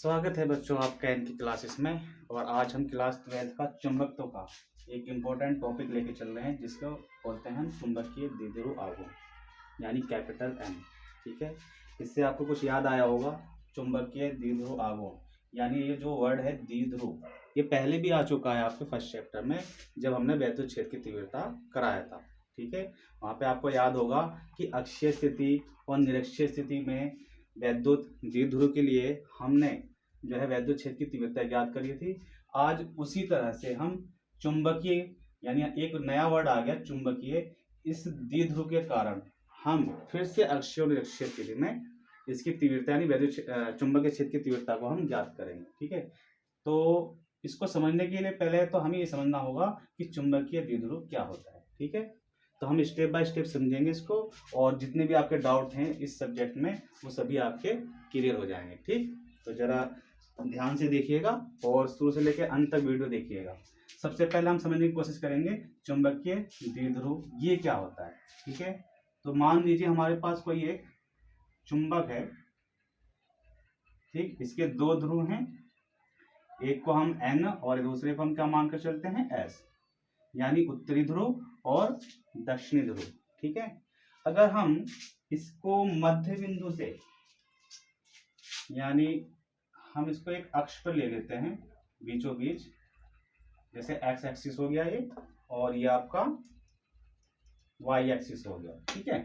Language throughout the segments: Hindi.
स्वागत है बच्चों आपका इनकी क्लासेस में। और आज हम क्लास 12th का चुंबकत्व का एक इम्पोर्टेंट टॉपिक लेके चल रहे हैं, जिसको बोलते हैं हम चुंबकीय द्विध्रुव आघूर्ण यानी कैपिटल एम। ठीक है, इससे आपको कुछ याद आया होगा। चुंबकीय द्विध्रुव आघूर्ण यानी ये जो वर्ड है द्विध्रुव, ये पहले भी आ चुका है आपके फर्स्ट चैप्टर में जब हमने वैद्युत क्षेत्र की तीव्रता कराया था। ठीक है, वहाँ पे आपको याद होगा कि अक्षीय स्थिति और निरक्षीय स्थिति में वैद्युत द्विध्रुव के लिए हमने जो है वैद्युत क्षेत्र की तीव्रता ज्ञात करी थी। आज उसी तरह से हम चुंबकीय यानी एक नया वर्ड आ गया चुंबकीय, इस द्विध्रुव के कारण हम फिर से अक्षीय और निरक्षीय स्थिति में इसकी तीव्रता यानी वैद्युत चुंबकीय क्षेत्र की तीव्रता को हम ज्ञात करेंगे। ठीक है, तो इसको समझने के लिए पहले तो हमें ये समझना होगा कि चुंबकीय द्विध्रुव क्या होता है। ठीक है, तो हम स्टेप बाय स्टेप समझेंगे इसको, और जितने भी आपके डाउट हैं इस सब्जेक्ट में वो सभी आपके क्लियर हो जाएंगे। ठीक, तो जरा ध्यान से देखिएगा और शुरू से लेकर अंत तक वीडियो देखिएगा। सबसे पहले हम समझने की कोशिश करेंगे चुंबकीय द्विध्रुव ये क्या होता है। ठीक है, तो मान लीजिए हमारे पास कोई एक चुंबक है। ठीक, इसके दो ध्रुव हैं, एक को हम N और दूसरे को हम क्या मानकर चलते हैं S, यानी उत्तरी ध्रुव और दक्षिणी ध्रुव। ठीक है, अगर हम इसको मध्य बिंदु से यानी हम इसको एक अक्ष पर ले लेते हैं बीचों बीच, जैसे एक्स एक्सिस हो गया ये और ये आपका वाई एक्सिस हो गया। ठीक है,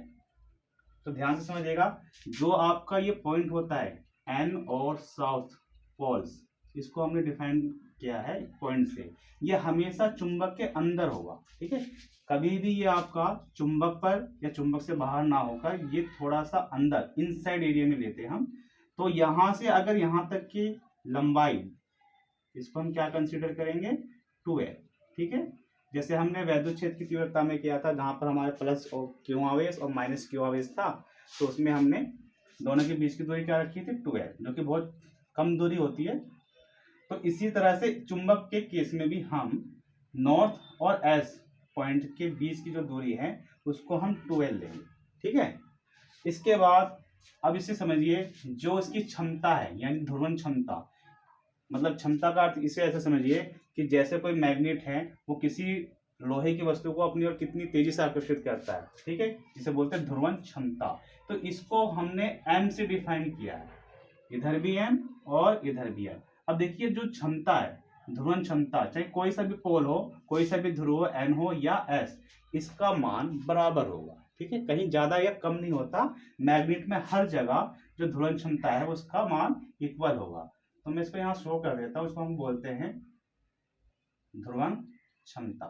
तो ध्यान से समझिएगा, जो आपका ये पॉइंट होता है एन और साउथ पोल्स, इसको हमने डिफाइन किया है पॉइंट से, ये हमेशा चुंबक के अंदर होगा। ठीक है, कभी भी ये आपका चुंबक पर या चुंबक से बाहर ना होकर ये थोड़ा सा अंदर इनसाइड एरिया में लेते हैं हम। तो यहां से अगर यहां तक की लंबाई, इसको हम क्या कंसीडर करेंगे 2L। ठीक है, जैसे हमने वैद्युत क्षेत्र की तीव्रता में किया था, जहां पर हमारे प्लस और क्यू आवेश और माइनस क्यू आवेश था, तो उसमें हमने दोनों के बीच की दूरी क्या रखी थी 2L, जो कि बहुत कम दूरी होती है। तो इसी तरह से चुंबक के केस में भी हम नॉर्थ और एस पॉइंट के बीच की जो दूरी है उसको हम 2L लेंगे। ठीक है, इसके बाद अब इसे समझिए, जो इसकी क्षमता है यानी ध्रुवण क्षमता, मतलब क्षमता का अर्थ इसे ऐसे समझिए कि जैसे कोई मैग्नेट है वो किसी लोहे की वस्तु को अपनी ओर कितनी तेजी से आकर्षित करता है। ठीक है, जिसे बोलते हैं ध्रुवण क्षमता। तो इसको हमने m से डिफाइन किया है, इधर भी m और इधर भी m। अब देखिए, जो क्षमता है ध्रुवण क्षमता, चाहे कोई सा भी पोल हो, कोई सा भी ध्रुव n हो या s, इसका मान बराबर होगा। ठीक है, कहीं ज्यादा या कम नहीं होता। मैग्नेट में हर जगह जो ध्रुवण क्षमता है उसका मान इक्वल होगा। तो मैं इसको यहाँ शो कर देता हूँ, इसको हम बोलते हैं ध्रुवण क्षमता।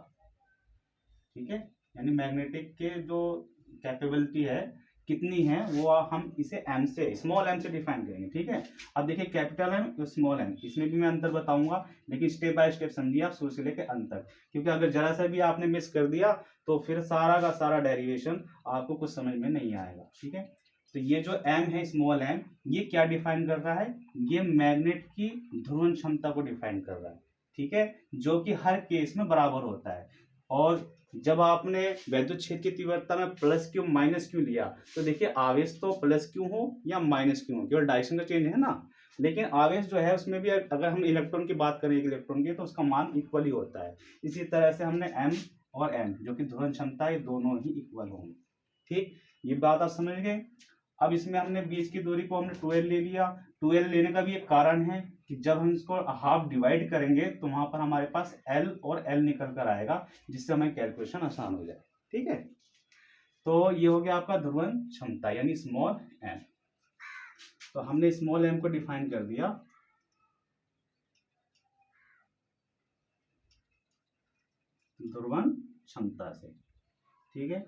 ठीक है, यानी मैग्नेटिक के जो कैपेबिलिटी है कितनी है वो हम इसे m से, स्मॉल m से डिफाइन करेंगे। ठीक है, अब देखिए कैपिटल M तो स्मॉल m, इसमें भी मैं अंतर बताऊंगा, लेकिन स्टेप बाय स्टेप समझिए आप शुरू से लेकर अंत तक, क्योंकि अगर जरा सा भी आपने मिस कर दिया तो फिर सारा का सारा डेरिवेशन आपको कुछ समझ में नहीं आएगा। ठीक है, तो ये जो m है स्मॉल m, ये क्या डिफाइन कर रहा है, ये मैग्नेट की ध्रुवण क्षमता को डिफाइन कर रहा है। ठीक है, जो कि हर केस में बराबर होता है। और जब आपने वैद्युत क्षेत्र की तीव्रता में प्लस क्यू माइनस क्यू लिया, तो देखिए आवेश तो प्लस क्यू हो या माइनस क्यू हो, केवल डायरेक्शन का चेंज है ना, लेकिन आवेश जो है उसमें भी अगर हम इलेक्ट्रॉन की बात करें, एक इलेक्ट्रॉन की, तो उसका मान इक्वल ही होता है। इसी तरह से हमने m और n जो कि ध्रुवण क्षमता, ये दोनों ही इक्वल होंगे। ठीक, ये बात आप समझ गए। अब इसमें हमने बीच की दूरी को हमने 2L ले लिया। 2L लेने का भी एक कारण है कि जब हम इसको हाफ डिवाइड करेंगे तो वहां पर हमारे पास L और L निकल कर आएगा, जिससे हमें कैलकुलेशन आसान हो जाए। ठीक है, तो ये हो गया आपका ध्रुवण क्षमता यानी स्मॉल m। तो हमने स्मॉल m को डिफाइन कर दिया ध्रुवण क्षमता से। ठीक है,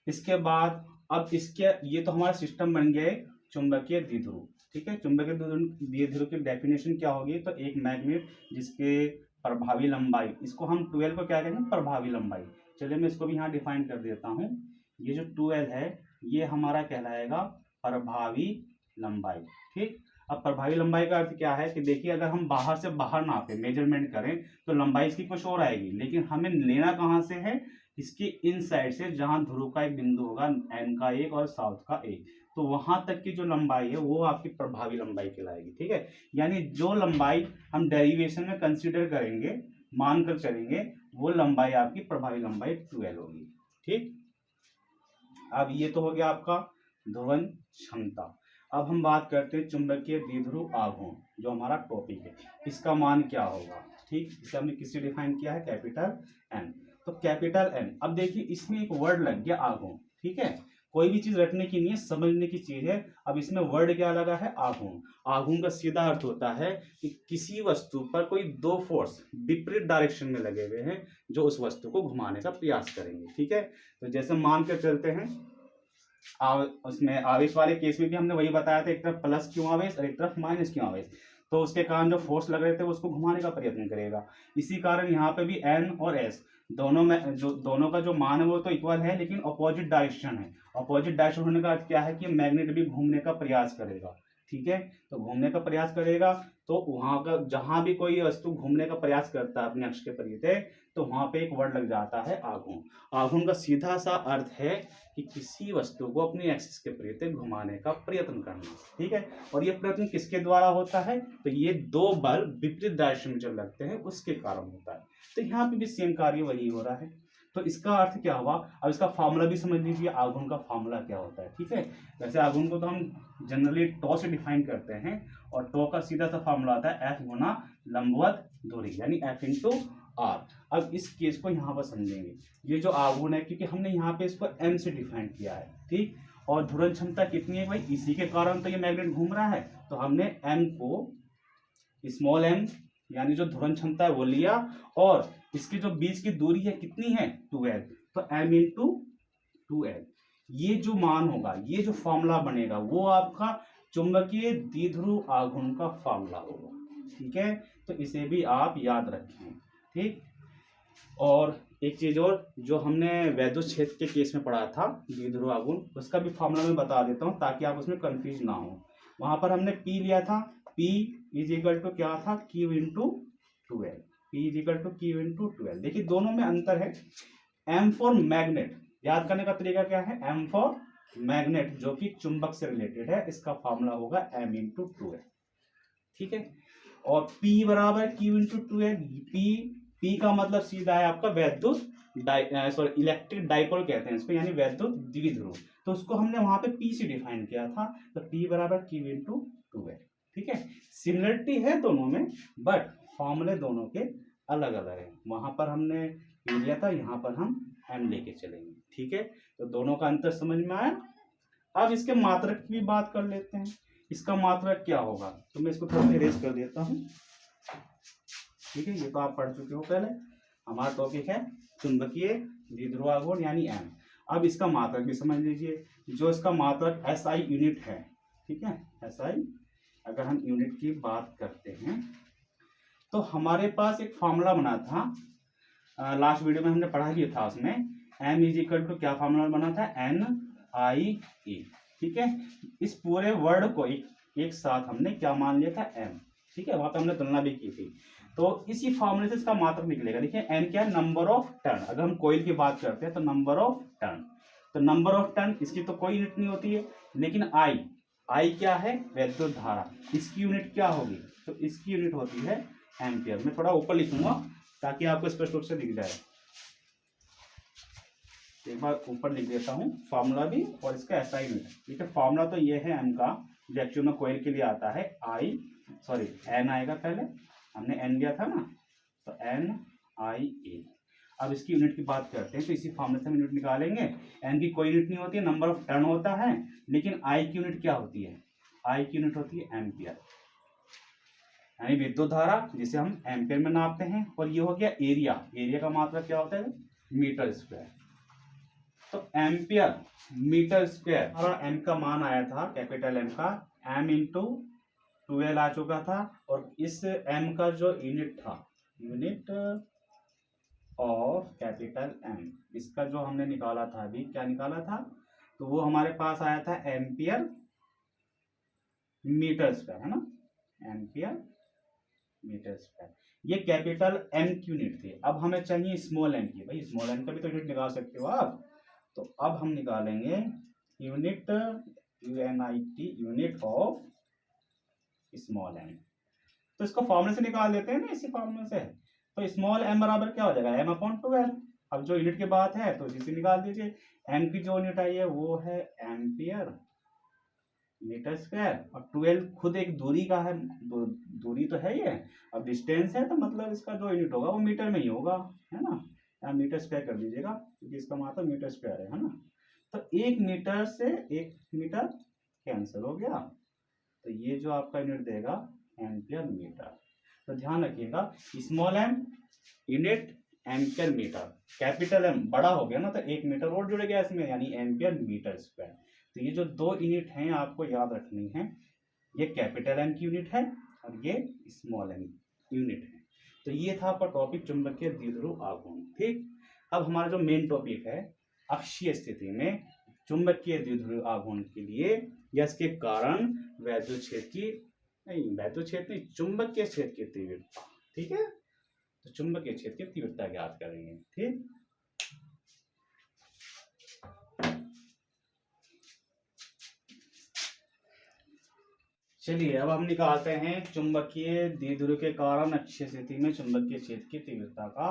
इसके बाद अब इसके, ये तो हमारा सिस्टम बन गया है चुंबकीय द्विध्रुव। ठीक है, चुंबकीय द्विध्रुव की डेफिनेशन क्या होगी, तो एक मैग्नेट जिसके प्रभावी लंबाई, इसको हम 2L को क्या कहेंगे, प्रभावी लंबाई। चलिए मैं इसको भी यहाँ डिफाइन कर देता हूँ। ये जो 2L है ये हमारा कहलाएगा प्रभावी लंबाई। ठीक, अब प्रभावी लंबाई का अर्थ क्या है कि देखिए, अगर हम बाहर से बाहर नापे, मेजरमेंट करें, तो लंबाई इसकी कुछ और आएगी, लेकिन हमें लेना कहाँ से है, इसकी इन साइड से, जहां ध्रुव का एक बिंदु होगा n का एक और साउथ का एक। तो वहां तक की जो लंबाई है वो आपकी प्रभावी लंबाई कहलाएगी। ठीक है, यानी जो लंबाई हम डेरिवेशन में कंसीडर करेंगे, मानकर चलेंगे, वो लंबाई आपकी प्रभावी लंबाई 12 होगी। ठीक, अब ये तो हो गया आपका ध्रुवन क्षमता। अब हम बात करते हैं चुंबकीय द्विध्रुव आघूर्ण, जो हमारा टॉपिक है, इसका मान क्या होगा। ठीक, इसे हमने किससे डिफाइन किया है, कैपिटल एन। तो कैपिटल एन, अब देखिए इसमें एक वर्ड लग गया आघूर्ण। ठीक है, कोई भी चीज रटने की नहीं है, समझने की चीज है। अब इसमें वर्ड क्या लगा है, आघूर्ण। आघूर्ण का सीधा अर्थ होता है कि किसी वस्तु पर कोई दो फोर्स विपरीत डायरेक्शन में लगे हुए हैं जो उस वस्तु को घुमाने का प्रयास करेंगे। ठीक है, तो जैसे मान कर चलते हैं उसमें आवेश वाले केस में भी हमने वही बताया था, एक तरफ प्लस क्यू आवेश और एक तरफ माइनस क्यू आवेश, तो उसके कारण जो फोर्स लग रहे थे उसको घुमाने का प्रयत्न करेगा। इसी कारण यहाँ पे भी एन और एस दोनों में दोनों का जो मान है वो तो इक्वल है, लेकिन अपोजिट डायरेक्शन है। अपोजिट डायरेक्शन होने का अर्थ क्या है कि मैग्नेट भी घूमने का प्रयास करेगा। ठीक है, तो घूमने का प्रयास करेगा, तो वहां का जहां भी कोई वस्तु घूमने का प्रयास करता है अपने अक्ष के परिधि, तो वहां पे एक वर्ड लग जाता है आघूर्ण। आघूर्ण का सीधा सा अर्थ है कि किसी वस्तु को अपनी एक्सिस के परिधि घुमाने का प्रयत्न करना। ठीक है, और ये प्रयत्न किसके द्वारा होता है, तो ये दो बल विपरीत डायरेक्शन में जब लगते हैं उसके कारण होता है। तो यहाँ पे भी सेम कार्य वही हो रहा है। तो इसका अर्थ क्या हुआ, अब इसका फार्मूला भी समझ लीजिए, आघूर्ण का फार्मूला क्या होता है। ठीक है, वैसे आघूर्ण को तो हम जनरली टॉ से डिफाइन करते हैं, और टॉ का सीधा सा फार्मूला आता है एफ गुना लंबवत दूरी, यानी एफ इंटू आर। अब इस केस को यहाँ पर समझेंगे, ये जो आघूर्ण है, क्योंकि हमने यहाँ पे इसको एम से डिफाइन किया है। ठीक, और ध्रुवन क्षमता कितनी है भाई, इसी के कारण तो ये मैग्नेट घूम रहा है, तो हमने एम को स्मॉल एम यानी जो ध्रुवन क्षमता है वो लिया, और इसकी जो बीच की दूरी है कितनी है, 2l, तो m इंटू 2l। ये जो मान होगा, ये जो फॉर्मूला बनेगा, वो आपका चुंबकीय द्विध्रुव आघूर्ण का फॉर्मूला होगा। ठीक है, तो इसे भी आप याद रखें। ठीक, और एक चीज और, जो हमने वैद्युत क्षेत्र के केस में पढ़ा था द्विध्रुव आघूर्ण, उसका भी फॉर्मूला मैं बता देता हूँ ताकि आप उसमें कंफ्यूज ना हो। वहां पर हमने P लिया था, P इज इक्वल टू क्या था, Q into 2l। P is equal to Q into 2l। देखिए दोनों में अंतर है। M फॉर मैग्नेट, याद करने का तरीका क्या है, M फॉर मैग्नेट जो कि चुंबक से रिलेटेड है, इसका फॉर्मूला होगा M इंटू 2l। ठीक है, और P बराबर Q इंटू 2l। P का मतलब सीधा है आपका वैद्युत इलेक्ट्रिक डाइपोल कहते हैं इसको, यानी वैद्युत द्विध्रुव, तो उसको हमने वहां पे P से डिफाइन किया था, तो P बराबर Q इंटू 2l। ठीक है, सिमिलरिटी है दोनों में, बट फॉर्मूले दोनों के अलग अलग है। वहां पर हमने P लिया था, यहाँ पर हम M लेके चलेंगे। ठीक है, तो दोनों का अंतर समझ में आया। अब इसके मात्रक की भी बात कर लेते हैं, इसका मात्रक क्या होगा, तो मैं इसको थोड़ा इरेज कर देता हूँ। ठीक है, ये तो आप पढ़ चुके हो पहले। हमारा टॉपिक है चुंबकीय द्विध्रुव आघूर्ण यानी M। अब इसका मात्रक भी समझ लीजिए, जो इसका मात्रक SI यूनिट है। ठीक है, SI अगर हम यूनिट की बात करते हैं, तो हमारे पास एक फॉर्मूला बना था, लास्ट वीडियो में हमने पढ़ा लिया था, उसमें M इज इक्वल टू क्या फॉर्मूला बना था, NIE। ठीक है, इस पूरे वर्ड को एक साथ हमने क्या मान लिया था, M। ठीक है, वहां पे हमने तुलना भी की थी, तो इसी फॉर्मूले से इसका मात्रक निकलेगा। देखिए N क्या है, नंबर ऑफ टर्न। अगर हम कोयल की बात करते हैं तो नंबर ऑफ टर्न, तो नंबर ऑफ टर्न इसकी तो कोई यूनिट नहीं होती है, लेकिन I क्या है, वैद्युत धारा, इसकी यूनिट क्या होगी, तो इसकी यूनिट होती है एम्पियर। मैं थोड़ा ऊपर लिखूंगा ताकि आपको स्पष्ट रूप से दिख जाए। एक बार ऊपर लिख देता हूँ फॉर्मूला भी और इसका SI यूनिट। ठीक है, फॉर्मूला तो ये है M का, जो एक्चुअल में कोयल के लिए आता है N आएगा, पहले हमने N लिया था ना, तो NIE। अब इसकी यूनिट की बात करते हैं, तो इसी फॉर्मूले से हम यूनिट निकालेंगे। N की कोई यूनिट नहीं होती है, नंबर ऑफ टर्न होता है, लेकिन I की यूनिट क्या होती है, I की यूनिट होती है एम्पियर, यानी विद्युत धारा, जिसे हम एम्पियर में नापते हैं। और ये हो गया एरिया, एरिया का मात्रा क्या होता है, मीटर स्क्वायर। तो एम्पियर मीटर स्क्वायर, और M का मान आया था, कैपिटल M का M इंटू 2l आ चुका था, और इस M का जो यूनिट था, यूनिट ऑफ कैपिटल M, इसका जो हमने निकाला था अभी, क्या निकाला था, तो वो हमारे पास आया था एम्पियर मीटर स्क्वायर, है ना, एम्पियर मीटर स्क्वायर। ये कैपिटल M की यूनिट थी। अब हमें चाहिए स्मॉल m की, भाई स्मॉल m का भी तो यूनिट निकाल सकते हो आप, तो अब हम निकालेंगे unit unit unit of small m. तो इसको फॉर्मूले से निकाल देते हैं ना, इसी फॉर्मूले से। तो स्मॉल एम बराबर क्या हो जाएगा, एम अपॉन 12। अब जो यूनिट की बात है तो इसी से निकाल दीजिए। एम की जो यूनिट आई है वो है एम्पियर मीटर स्क्वायर, और 12 खुद एक दूरी का है, दूरी तो है ये। अब डिस्टेंस है तो मतलब इसका जो यूनिट होगा वो मीटर में ही होगा, है ना। या मीटर स्क्वायर कर दीजिएगा क्योंकि इसका मतलब मीटर स्क्वायर है ना। तो 1 मीटर से 1 मीटर कैंसिल हो गया, तो ये जो आपका यूनिट देगा एम्पियर मीटर। तो ध्यान रखिएगा, small m unit ampere metre, capital m बड़ा हो गया ना तो 1 मीटर और जुड़ गया इसमें, यानी एम्पियर मीटर स्क्वायर। तो ये जो 2 यूनिट हैं आपको याद रखनी है, ये कैपिटल एम की यूनिट है और ये स्मॉल एम यूनिट है। तो ये था आपका टॉपिक चुंबकीय द्विध्रुव आघूर्ण। ठीक, अब हमारा जो मेन टॉपिक है, अक्षीय स्थिति में चुंबकीय द्विध्रुव आघूर्ण के लिए या इसके कारण वैद्युत क्षेत्र की वैद्युत क्षेत्र नहीं, चुंबकीय क्षेत्र की तीव्रता। ठीक है, तो चुंबकीय क्षेत्र की तीव्रता ज्ञात करेंगे। ठीक, चलिए अब हम निकालते हैं चुंबकीय द्विध्रुव के कारण अक्षीय स्थिति में चुंबकीय क्षेत्र की तीव्रता का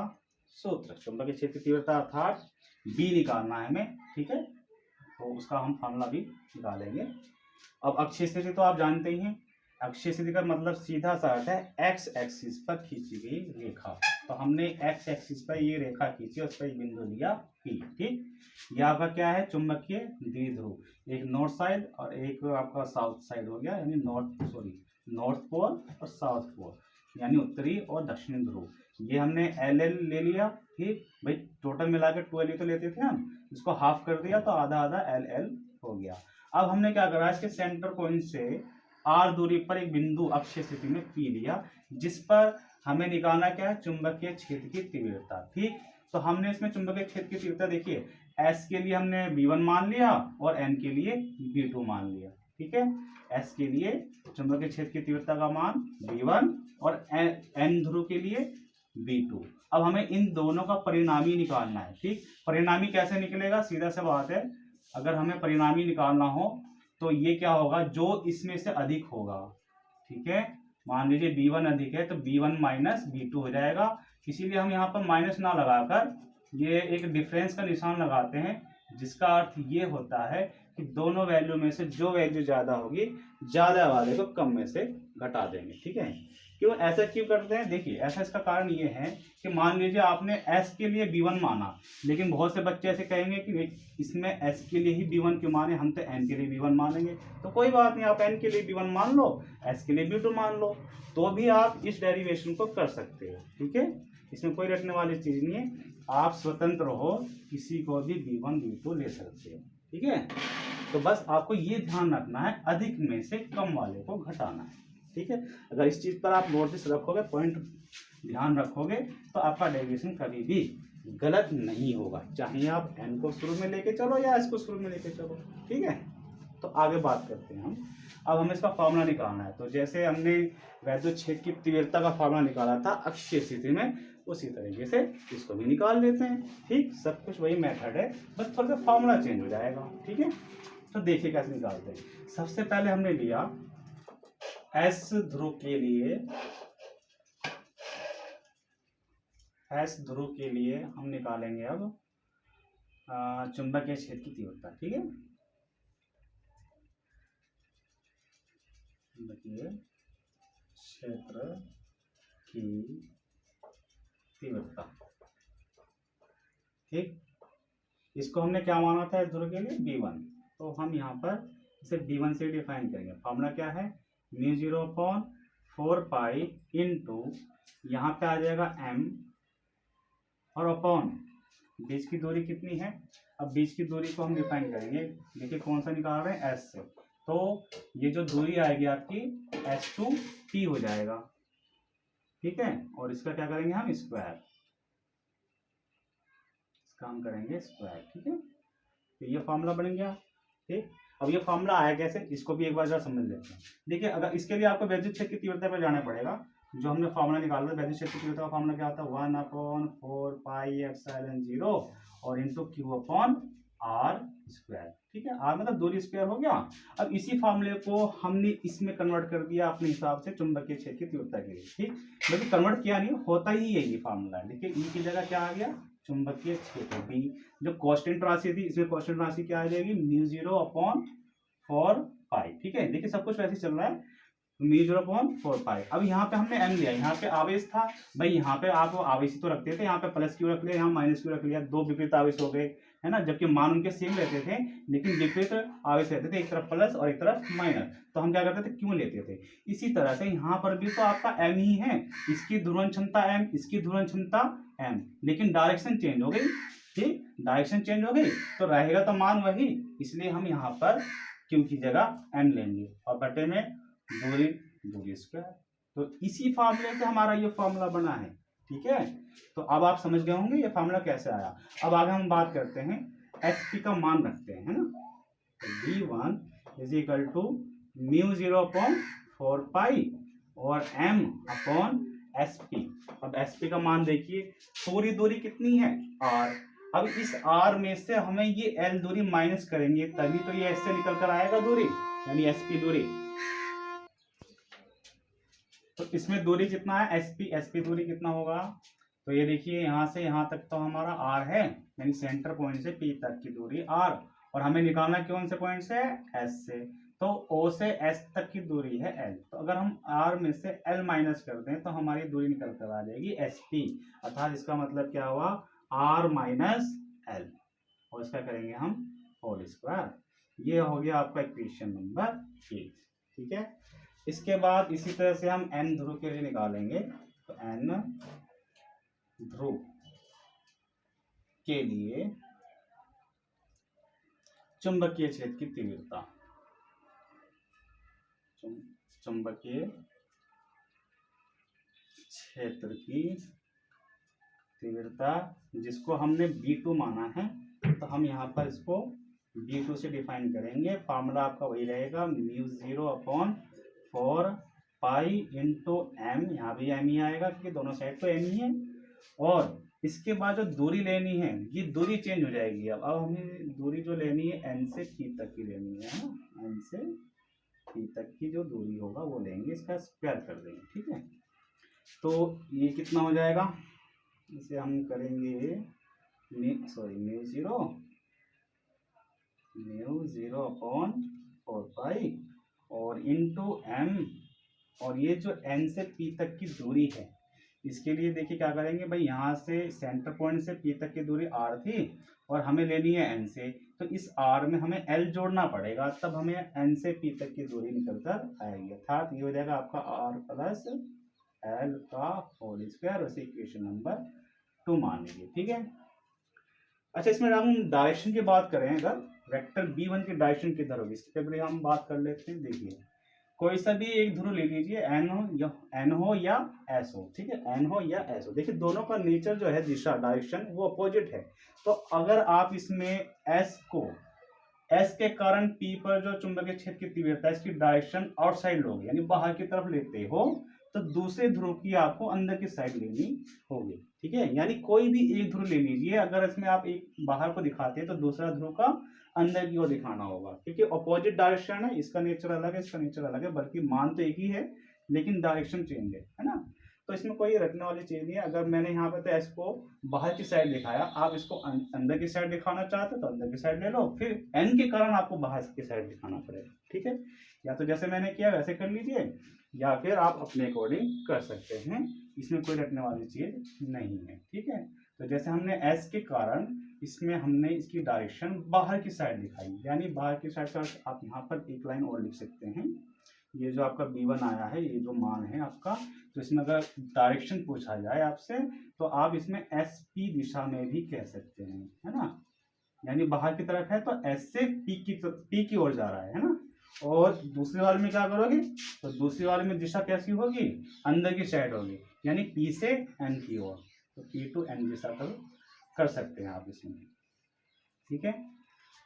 सूत्र। चुंबकीय क्षेत्र की तीव्रता अर्थात बी निकालना है हमें। ठीक है, तो उसका हम फॉर्मूला भी निकालेंगे। अब अक्षीय स्थिति तो आप जानते ही हैं, अक्षीय स्थिति का मतलब सीधा सा अर्थ है एक्स एक्सिस पर खींची गई रेखा। तो हमने एक्स एक्सिस पर ये रेखा खींची, उस पर बिंदु लिया पी। ठीक, ये आपका क्या है, चुंबकीय द्विध्रुव, एक नॉर्थ साइड और एक आपका साउथ साइड हो गया, यानी नॉर्थ पोल और साउथ पोल, यानी उत्तरी और दक्षिणी ध्रुव। ये हमने एल एल ले लिया। ठीक भाई, टोटल मिला के 12 तो लेते थे हम, इसको हाफ कर दिया तो आधा आधा एल एल हो गया। अब हमने क्या करा, इसके सेंटर पॉइंट से आर दूरी पर एक बिंदु अक्षीय स्थिति में पी लिया, जिस पर हमें निकालना क्या है, चुंबकीय क्षेत्र की तीव्रता। ठीक, तो हमने इसमें चुंबकीय क्षेत्र की तीव्रता देखिए, एस के लिए हमने V1 मान लिया और एन के लिए V2 मान लिया। ठीक है, एस के लिए चुंबकीय क्षेत्र की तीव्रता का मान V1 और एन ध्रुव के लिए V2। अब हमें इन दोनों का परिणामी निकालना है। ठीक, परिणामी कैसे निकलेगा, सीधा सा बात है, अगर हमें परिणामी निकालना हो तो ये क्या होगा, जो इसमें से अधिक होगा। ठीक है, मान लीजिए B1 अधिक है तो B1 माइनस B2 हो जाएगा। इसीलिए हम यहाँ पर माइनस ना लगाकर ये एक डिफरेंस का निशान लगाते हैं, जिसका अर्थ ये होता है कि दोनों वैल्यू में से जो वैल्यू ज्यादा होगी, ज्यादा वाले को कम में से घटा देंगे। ठीक है, क्यों ऐसा क्यों करते हैं, देखिए ऐसा इसका कारण ये है कि मान लीजिए आपने एस के लिए B1 माना, लेकिन बहुत से बच्चे ऐसे कहेंगे कि इसमें एस के लिए ही B1 क्यों माने, हम तो एन के लिए B1 मानेंगे। तो कोई बात नहीं, आप एन के लिए B1 मान लो, एस के लिए B2 मान लो, तो भी आप इस डेरिवेशन को कर सकते हो। ठीक है, इसमें कोई रटने वाली चीज नहीं है, आप स्वतंत्र हो, किसी को भी B1 B2 ले सकते हो। ठीक है, तो बस आपको ये ध्यान रखना है, अधिक में से कम वाले को घटाना है। ठीक है, अगर इस चीज पर आप नोटिस रखोगे, पॉइंट ध्यान रखोगे, तो आपका डेरिवेशन कभी भी गलत नहीं होगा, चाहे आप एन को शुरू में लेके चलो या एस को शुरू में लेके चलो। ठीक है, तो आगे बात करते हैं हम। अब हमें इसका फॉर्मूला निकालना है, तो जैसे हमने वैद्युत क्षेत्र की तीव्रता का फॉर्मूला निकाला था अक्षीय स्थिति में, उसी तरीके से इसको भी निकाल लेते हैं। ठीक, सब कुछ वही मेथड है, बस थोड़ा सा फॉर्मूला चेंज हो जाएगा। ठीक है, तो देखिए कैसे निकालते हैं। सबसे पहले हमने लिया एस ध्रुव के लिए हम निकालेंगे अब चुंबकीय क्षेत्र की तीव्रता। ठीक है, चुंबकीय क्षेत्र की तीव्रता। ठीक, इसको हमने क्या माना था इस ध्रुव के लिए, B1, तो हम यहाँ पर इसे B1 से डिफाइन करेंगे। फॉर्मूला क्या है, μ0/4 पाई इंटू यहाँ पे आ जाएगा m और अपॉन बीच की दूरी कितनी है। अब बीच की दूरी को हम डिफाइन करेंगे, देखिए कौन सा निकाल रहे हैं, s से, तो ये जो दूरी आएगी आपकी S2T हो जाएगा। ठीक है, और इसका क्या करेंगे हम, स्क्वायर, इसका हम करेंगे स्क्वायर। ठीक है, तो ये फॉर्मूला बन गया। ठीक, अब ये फॉर्मूला आया कैसे, इसको भी एक बार जरा समझ लेते हैं। देखिए, अगर इसके लिए आपको वैद्युत क्षेत्र की तीव्रता पर जाना पड़ेगा। जो हमने फॉर्मूला निकाला था वैद्युत क्षेत्र की तीव्रता का, फॉर्मूला क्या होता है, 1/4 पाई एप्सिलॉन 0 और इंटू Q/V2। आर स्क्वायर, ठीक है, आर मतलब दूरी स्क्वायर हो गया। अब इसी फार्मूले को हमने इसमें कन्वर्ट कर दिया अपने हिसाब से चुंबकीय क्षेत्र की तीव्रता के लिए, ठीक, लेकिन कन्वर्ट किया नहीं, होता ही यही फार्मूला है। देखिए ई की जगह क्या आ गया, चुंबकीय क्षेत्र बी, जो कांस्टेंट राशि थी इसमें कांस्टेंट राशि क्या आ जाएगी, μ0/4π, ठीक है। देखिए सब कुछ वैसे चल रहा है, μ0/4π। अब यहाँ पे हमने m लिया, यहाँ पे आवेश था भाई, यहाँ पे आप आवेश ही तो रखते थे, यहाँ पे प्लस क्यू रख लिया, यहाँ माइनस क्यू रख लिया, दो विपरीत आवेश हो गए, है ना, जबकि मान उनके सेम रहते थे लेकिन विपरीत आवेश रहते थे, एक तरफ प्लस और एक तरफ माइनस, तो हम क्या करते थे, क्यों लेते थे। इसी तरह से यहाँ पर भी तो आपका m ही है, इसकी ध्रुवण क्षमता m, इसकी ध्रुवण क्षमता m, लेकिन डायरेक्शन चेंज हो गई, ठीक, डायरेक्शन चेंज हो गई तो रहेगा तो मान वही, इसलिए हम यहाँ पर q की जगह m लेंगे और बटे में दूरी स्क्वायर। तो इसी फार्मूले से हमारा ये फार्मूला बना है, ठीक है। तो अब आप समझ गए होंगे ये फार्मूला कैसे आया। अब आगे हम बात करते हैं SP का मान रखते हैं, है ना, V1 = μ0/4π और m/SP। अब SP का मान देखिए, पूरी दूरी कितनी है, r। अब इस r में से हमें ये l दूरी माइनस करेंगे तभी तो ये s से निकल कर आएगा दूरी, यानी SP दूरी। तो इसमें दूरी कितना है, SP दूरी कितना होगा, तो ये देखिए यहाँ से यहाँ तक तो हमारा r है, यानी सेंटर पॉइंट से P तक की दूरी r, और हमें निकालना कौन से पॉइंट से, S से, तो O से S तक की दूरी है L। तो अगर हम R में से L माइनस कर दें तो हमारी दूरी निकल कर आ जाएगी SP, अर्थात इसका मतलब क्या हुआ, R माइनस L, और इसका करेंगे हम होल स्क्वायर। ये हो गया आपका इक्वेशन नंबर 8, ठीक है। इसके बाद इसी तरह से हम n ध्रुव के लिए निकालेंगे, तो n ध्रुव के लिए चुंबकीय क्षेत्र की तीव्रता, चुंबकीय क्षेत्र की तीव्रता जिसको हमने B2 माना है, तो हम यहाँ पर इसको B2 से डिफाइन करेंगे। फार्मूला आपका वही रहेगा, μ0/4π इंटू m, यहाँ भी m ही आएगा क्योंकि दोनों साइड तो m ही है। और इसके बाद जो दूरी लेनी है, ये दूरी चेंज हो जाएगी। अब हमें दूरी जो लेनी है n से p तक की लेनी है ना, n से p तक की जो दूरी होगा वो लेंगे, इसका स्क्वायर कर देंगे, ठीक है। तो ये कितना हो जाएगा, इसे हम करेंगे μ0/4π और इंटू m, और ये जो n से p तक की दूरी है इसके लिए देखिए क्या करेंगे भाई, यहाँ से सेंटर पॉइंट से p तक की दूरी r थी और हमें लेनी है n से, तो इस r में हमें l जोड़ना पड़ेगा, तब हमें n से p तक की दूरी निकल कर आएगी, अर्थात ये हो जाएगा आपका r प्लस l का होल स्क्वायर। वैसे इक्वेशन नंबर 2 मान लीजिए, ठीक है। अच्छा, इसमें हम डायरेक्शन की बात करें, अगर वेक्टर B1 की डायरेक्शन किधर होगी इसके पहले हम बात कर लेते हैं। देखिए कोई सा भी एक ध्रुव ले लीजिए, n हो या s हो, ठीक है, n हो या s हो। देखिए दोनों का नेचर जो है, दिशा डायरेक्शन वो अपोजिट है। तो अगर आप इसमें s के कारण p पर जो चुंबकीय क्षेत्र की तीव्रता है इसकी डायरेक्शन आउटसाइड लोगे, यानी बाहर की तरफ लेते हो, तो दूसरे ध्रुव की आपको अंदर की साइड लेनी होगी, ठीक है। यानी कोई भी एक ध्रुव ले लीजिए, अगर इसमें आप एक बाहर को दिखाते हैं तो दूसरा ध्रुव का अंदर की ओर दिखाना होगा, क्योंकि अपोजिट डायरेक्शन है, इसका नेचर अलग है, इसका नेचर अलग है, बल्कि मान तो एक ही है लेकिन डायरेक्शन चेंज है ना। तो इसमें कोई रखने वाली चीज नहीं है। अगर मैंने यहाँ पे तो एस को बाहर की साइड दिखाया, आप इसको अंदर की साइड दिखाना चाहते तो अंदर की साइड ले लो, फिर एन के कारण आपको बाहर की साइड दिखाना पड़ेगा, ठीक है। या तो जैसे मैंने किया वैसे कर लीजिए, या फिर आप अपने अकॉर्डिंग कर सकते हैं, इसमें कोई रखने वाली चीज नहीं है, ठीक है। तो जैसे हमने एस के कारण इसमें हमने इसकी डायरेक्शन बाहर की साइड दिखाई, यानी बाहर की साइड का आप यहाँ पर एक लाइन और लिख सकते हैं। ये जो आपका B1 आया है, ये जो मान है आपका, तो इसमें अगर डायरेक्शन पूछा जाए आपसे तो आप इसमें SP दिशा में भी कह सकते हैं, है ना, यानी बाहर की तरफ है तो S से P की ओर जा रहा है ना। और दूसरी वाले में क्या करोगे, तो दूसरी वाले में दिशा कैसी होगी, अंदर की साइड होगी, यानी P से N की ओर, तो P to N दिशा कर सकते हैं आप इसमें, ठीक है।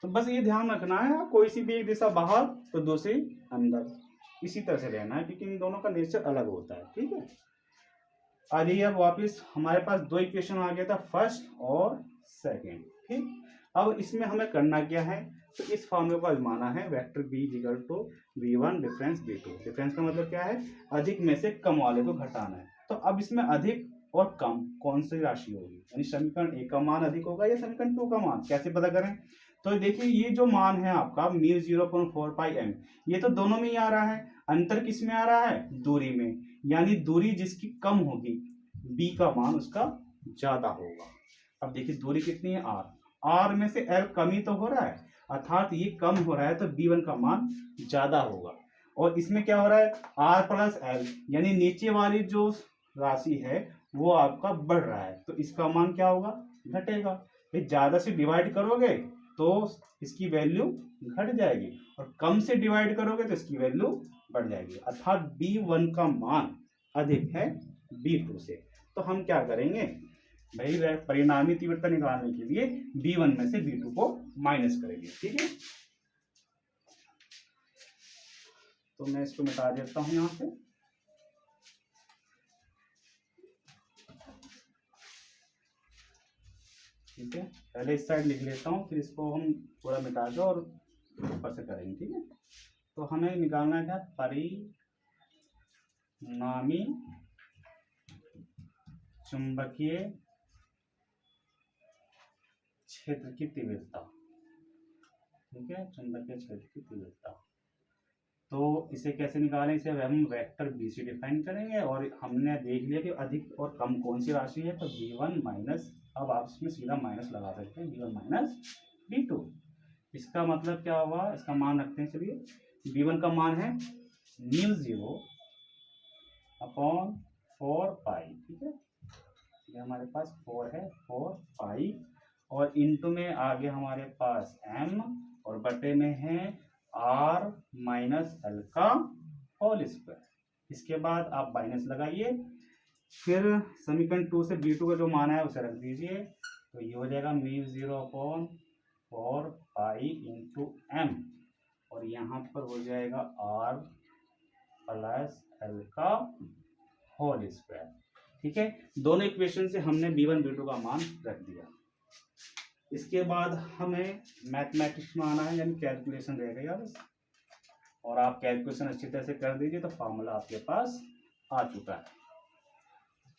तो बस ये ध्यान रखना है, कोई सी भी एक दिशा बाहर तो दूसरी अंदर, इसी तरह से रहना है, क्योंकि इन दोनों का नेचर अलग होता है, ठीक है। आ जाइए अब वापिस, हमारे पास दो इक्वेशन आ गया था, फर्स्ट और सेकेंड, ठीक। अब इसमें हमें करना क्या है, तो इस फॉर्मूले को आजमाना है, vector b equal to v1 difference v2। Difference का मतलब क्या है, अधिक में से कम वाले को घटाना है। तो अब इसमें अधिक और कम कौन सी राशि होगी, यानी समीकरण ए का मान अधिक होगा या समीकरण 2 का मान, कैसे पता करें। तो देखिए ये जो मान है आपका μ0.4πm, ये तो दोनों में ही आ रहा है, अंतर किस में आ रहा है, दूरी में, यानी दूरी जिसकी कम होगी b का मान उसका ज्यादा होगा। अब देखिए दूरी कितनी है, r में से l कम ही तो हो रहा है, अर्थात ये कम हो रहा है तो b1 का मान ज्यादा होगा। और इसमें क्या हो रहा है, r प्लस l, यानी नीचे वाली जो राशि है वो आपका बढ़ रहा है, तो इसका मान क्या होगा, घटेगा। ये ज्यादा से डिवाइड करोगे तो इसकी वैल्यू घट जाएगी, और कम से डिवाइड करोगे तो इसकी वैल्यू बढ़ जाएगी, अर्थात b1 का मान अधिक है b2 से। तो हम क्या करेंगे भाई, परिणामी तीव्रता निकालने के लिए b1 में से b2 को माइनस करेंगे, ठीक है। तो मैं इसको मिटा देता हूं यहां से। ठीक है, पहले इस साइड लिख लेता हूँ, फिर इसको हम पूरा मिटा दो और ऊपर से करेंगे, ठीक है। तो हमें निकालना है परिणामी चुंबकीय क्षेत्र की तीव्रता, ठीक है, चुंबकीय क्षेत्र की तीव्रता। तो इसे कैसे निकालें, इसे हम वेक्टर बी से डिफाइन करेंगे, और हमने देख लिया कि अधिक और कम कौन सी राशि है, तो v1 माइनस, अब आप इसमें सीधा माइनस लगा सकते हैं, v1 माइनस v2। इसका मतलब क्या हुआ, इसका मान रखते हैं, चलिए v1 का मान है μ0/4π, ठीक है, ये हमारे पास 4 है, 4π, और इंटू में आगे हमारे पास m, और बटे में है r माइनस l का होल स्क्वायर। इसके बाद आप माइनस लगाइए, फिर समीकरण 2 से b2 का जो मान है उसे रख दीजिए, तो ये हो जाएगा μ0/4π इंटू m, और यहाँ पर हो जाएगा r प्लस l का होल स्क्वायर, ठीक है। दोनों इक्वेशन से हमने b1 b2 का मान रख दिया। इसके बाद हमें मैथमेटिक्स में आना है, यानी कैलकुलेशन रहेगा यार, और आप कैलकुलेशन अच्छी तरह से कर दीजिए तो फार्मूला आपके पास आ चुका है।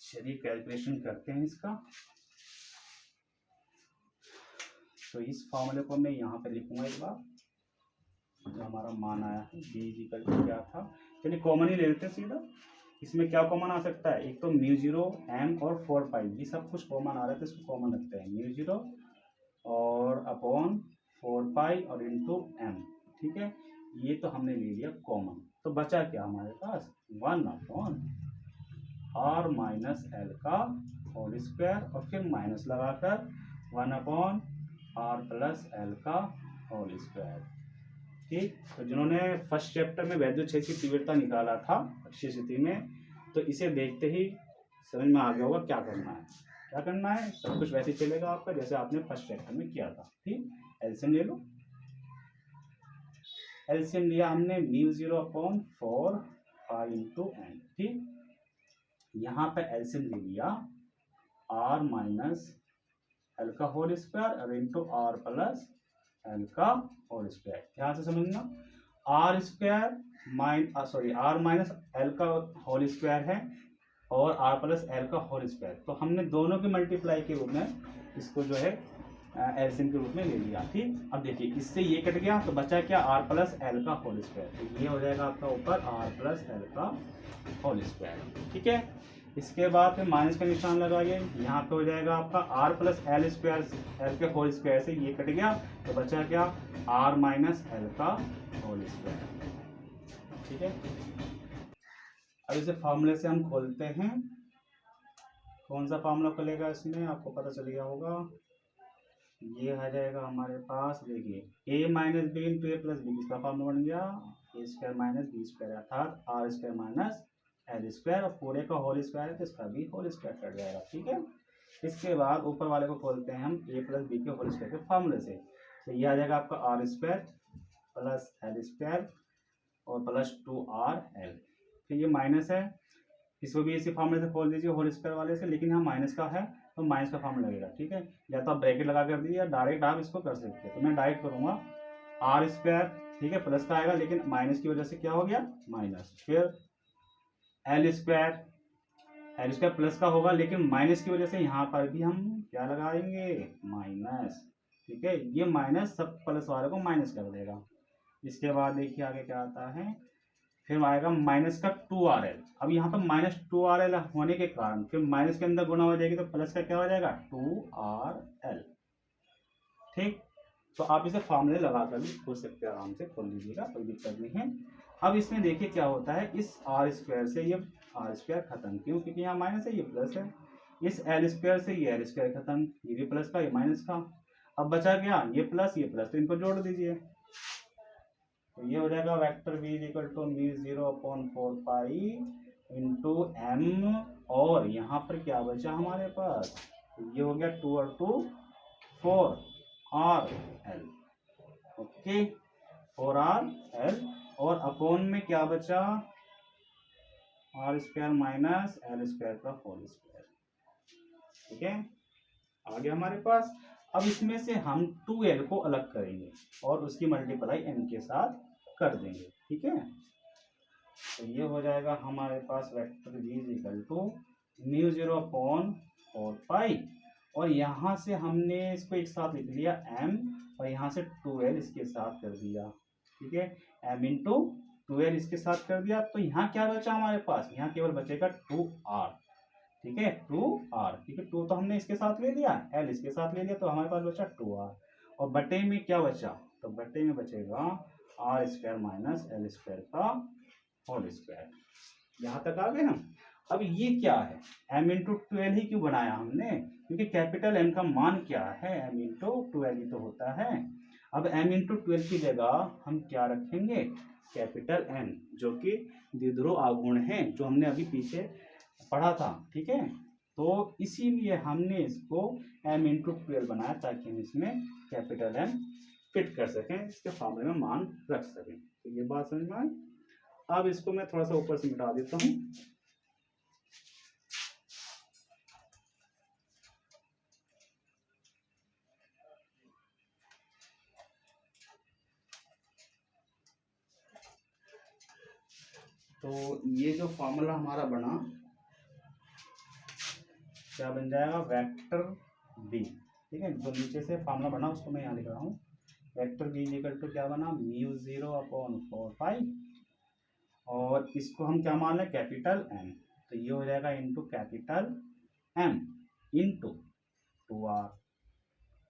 चलिए कैलकुलेशन करते हैं इसका। तो इस फार्मूले को मैं यहाँ पे लिखूंगा एक बार, जो हमारा मान आया है b क्या था, चलिए कॉमन ही ले लेते हैं सीधा। इसमें क्या कॉमन आ सकता है, एक तो μ0 m और 4π, ये सब कुछ कॉमन आ रहा है, तो इसको कॉमन रखते हैं, μ0 और अपॉन 4π और इंटू m, ठीक है। ये तो हमने ले लिया कॉमन, तो बचा क्या हमारे पास, 1/r माइनस l का होल स्क्वायर, और फिर माइनस लगाकर 1/r प्लस l का होल स्क्वायर, ठीक। तो जिन्होंने फर्स्ट चैप्टर में वैद्युत क्षेत्र की तीव्रता निकाला था अक्षीय स्थिति में, तो इसे देखते ही समझ में आ गया होगा क्या करना है। क्या करना है, सब कुछ वैसे चलेगा आपका जैसे आपने फर्स्ट चैप्टर में किया था, ठीक। एलसीएम ले लो, एलसीएम लिया हमने μ0/4π इंटू m, ठीक। यहाँ पे एलसीएम ले लिया r माइनस l का होल स्क्वायर और इंटू r प्लस l का होल स्क्वायर। ध्यान से समझना, r माइनस l का होल स्क्वायर है और r प्लस l का होल स्क्वायर, तो हमने दोनों के मल्टीप्लाई के रूप में इसको जो है एलसीएम के रूप में ले लिया, ठीक। अब देखिए इससे ये कट गया तो बचा क्या, r प्लस l का होल स्क्वायर, तो ये हो जाएगा आपका ऊपर r प्लस l का होल स्क्वायर, ठीक है। इसके बाद फिर माइनस का निशान लगाइए, यहाँ पे हो जाएगा आपका r plus l square, l के होल स्क्वायर से ये कट गया तो बचा क्या, r माइनस l का होल स्क्वायर, ठीक है। अब इसे फार्मूले से हम खोलते हैं, कौन सा फार्मूला खुलेगा इसमें आपको पता चल गया होगा, ये आ जाएगा हमारे पास, देखिए a minus b into a plus b, इसका फार्मूला बन गया a square minus b square, अर्थात r square minus l square, और पूरे का होल स्क्वायर है तो इसका भी होल स्क्वायर कट जाएगा, ठीक है। इसके बाद ऊपर वाले को खोलते हैं हम a प्लस बी के होल स्क्वायर के फार्मूले से, तो ये आ जाएगा आपका r square plus l square और प्लस 2rl, फिर ये माइनस है, इसको भी इसी फार्मूले से खोल दीजिए होल स्क्वायर वाले से, लेकिन यहाँ माइनस का है तो माइनस का फॉर्म लगेगा, ठीक है। या तो आप ब्रैकेट लगा कर दीजिए या डायरेक्ट आप इसको कर सकते हैं। तो मैं डायरेक्ट करूँगा आर स्क्वायर, ठीक है, प्लस का आएगा लेकिन माइनस की वजह से क्या हो गया माइनस। फिर एल स्क्वायर प्लस का होगा लेकिन माइनस की वजह से यहाँ पर भी हम क्या लगाएंगे माइनस, ठीक है। ये माइनस सब प्लस वाले को माइनस कर देगा। इसके बाद देखिए आगे क्या आता है, फिर आएगा माइनस का 2RL। अब यहाँ पर माइनस 2RL होने के कारण फिर माइनस के अंदर गुना हो जाएगी तो प्लस का क्या हो जाएगा 2RL, ठीक। तो आप इसे फॉर्मूले लगाकर भी खोल सकते हैं, आराम से खोल लीजिएगा, कोई दिक्कत नहीं है। अब इसमें देखिए क्या होता है, इस आर स्क्वायर से ये आर स्क्वायर खत्म, क्यों, क्योंकि यहाँ माइनस है ये प्लस है। इस एल स्क्वायर से ये एल स्क्वायर खत्म, ये भी प्लस का ये माइनस का। अब बचा गया ये प्लस, तो इनको जोड़ दीजिए। तो ये हो जाएगा vector v equal to μ0/4 into m, और यहाँ पर क्या बचा हमारे पास, ये हो गया 2 और 2 4RL, ओके 4RL, और अपॉन में क्या बचा r square minus l square का होल स्क्वायर, ठीक है, आ गया हमारे पास। अब इसमें से हम 2L को अलग करेंगे और उसकी मल्टीप्लाई m के साथ कर देंगे, ठीक है। तो ये हो जाएगा हमारे पास वेक्टर v इक्वल टू μ0/4 और यहाँ से हमने इसको एक साथ लिख लिया m और यहाँ से 2L इसके साथ कर दिया, ठीक है, m इंटू 2L इसके साथ कर दिया। तो यहाँ क्या बचा हमारे पास, यहाँ केवल बचेगा 2R, ठीक है 2R, ठीक है। 2 तो हमने इसके साथ ले लिया, L इसके साथ ले लिया, तो हमारे पास बचा 2R। और बटे में क्या बचा, तो बटे में बचेगा r square minus l square का होल स्क्वायर। यहाँ तक आ गए हम। अब ये क्या है, m इंटू 2L ही क्यों बनाया हमने, क्योंकि कैपिटल M का मान क्या है, m इंटू 2L ही तो होता है। अब m इंटू 2L की जगह हम क्या रखेंगे, कैपिटल M, जो कि द्विध्रुव आघूर्ण है, जो हमने अभी पीछे पढ़ा था, ठीक है। तो इसीलिए हमने इसको m इंटू 12 बनाया ताकि हम इसमें कैपिटल M फिट कर सकें, इसके फॉर्मूले में मान रख सकें। तो ये बात समझ में आई। अब इसको मैं थोड़ा सा ऊपर से मिटा देता हूँ। तो ये जो फॉर्मूला हमारा बना क्या बन जाएगा, वेक्टर b, ठीक है। जो नीचे से फॉर्मूला बना उसको मैं यहाँ लिख रहा हूँ, वेक्टर b इक्वल टू क्या बना μ0/4 और इसको हम क्या मान लें कैपिटल M। तो ये हो जाएगा into capital M into 2R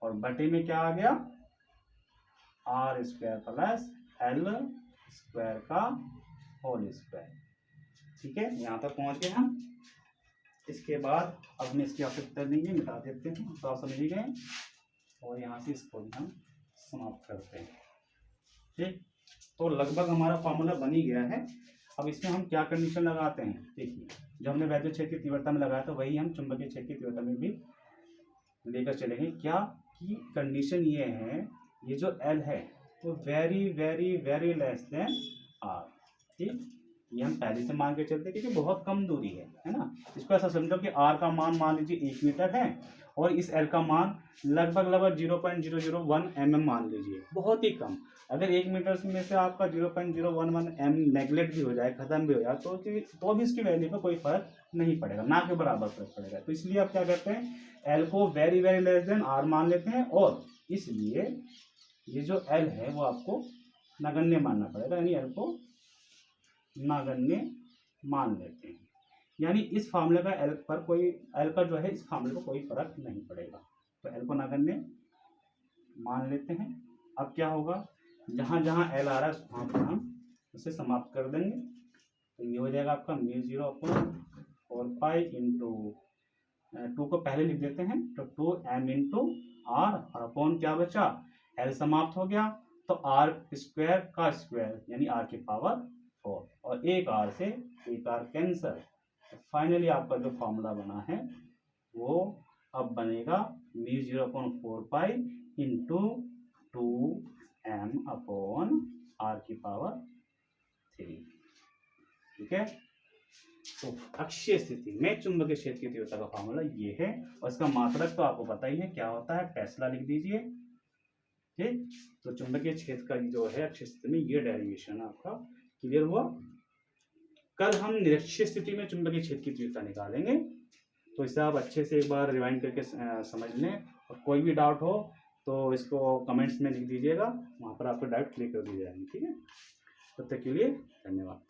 और बटे में क्या आ गया r square plus l square का होल स्क्वायर, ठीक है। यहाँ तक पहुँच गए हम। इसके बाद अब मैं इसकी आवश्यकता नहीं है, मिटा देते हैं, तो आप समझ गए। और यहाँ से इसको भी हम समाप्त करते हैं, ठीक। तो लगभग हमारा फॉर्मूला बन ही गया है। अब इसमें हम क्या कंडीशन लगाते हैं, देखिए जो हमने वैद्युत क्षेत्र की तीव्रता में लगाया था वही हम चुंबकीय क्षेत्र की तीव्रता में भी लेकर चलेंगे। क्या कि कंडीशन ये है, ये जो L है वो very very very less than R, ठीक। ये हम पहले से मान के चलते हैं क्योंकि बहुत कम दूरी है ना। इसको ऐसा समझो कि R का मान लीजिए 1 मीटर है और इस L का मान लगभग 0.001 mm मान लीजिए, बहुत ही कम। अगर 1 मीटर में से आपका 0.011 m नेगलेक्ट भी हो जाए, खत्म भी हो जाए, तो भी इसकी वैल्यू में कोई फर्क नहीं पड़ेगा, ना के बराबर फर्क पड़ेगा। तो इसलिए आप क्या करते हैं, L को very very less than R मान लेते हैं और इसलिए ये जो L है वो आपको नगण्य मानना पड़ेगा, यानी L को नगण्य मान लेते हैं। यानी इस फार्मूले का L का जो है इस फार्मूले को कोई फर्क नहीं पड़ेगा, तो L को नगण्य मान लेते हैं। अब क्या होगा, जहाँ जहाँ L आ रहा है वहाँ पर हम उसे समाप्त कर देंगे। तो ये हो जाएगा आपका μ0/4 इंटू 2 को पहले लिख देते हैं, तो 2m इंटू R और अपॉन क्या बचा, L समाप्त हो गया तो R स्क्वायर का स्क्वायर यानी R की पावर 4 और एक R से एक R कैंसर। फाइनली आपका जो फॉर्मूला बना है वो अब बनेगा μ0/4 इंटू 2m अपॉन R की पावर 3, ठीक है। तो अक्षीय स्थिति में चुंबकीय क्षेत्र की तीव्रता का फॉर्मूला ये है, और इसका मात्रक तो आपको पता ही है क्या होता है, टेस्ला लिख दीजिए। ठीक, तो चुंबकीय क्षेत्र का जो है अक्षीय स्थिति में ये डेरिवेशन आपका क्लियर हुआ। कल हम निरक्षीय स्थिति में चुंबकीय क्षेत्र की तीव्रता निकालेंगे, तो इसे आप अच्छे से एक बार रिवाइंड करके समझ लें, और कोई भी डाउट हो तो इसको कमेंट्स में लिख दीजिएगा, वहाँ पर आपको डाउट क्लियर कर दी जाएगी। ठीक है, तब तक के लिए धन्यवाद।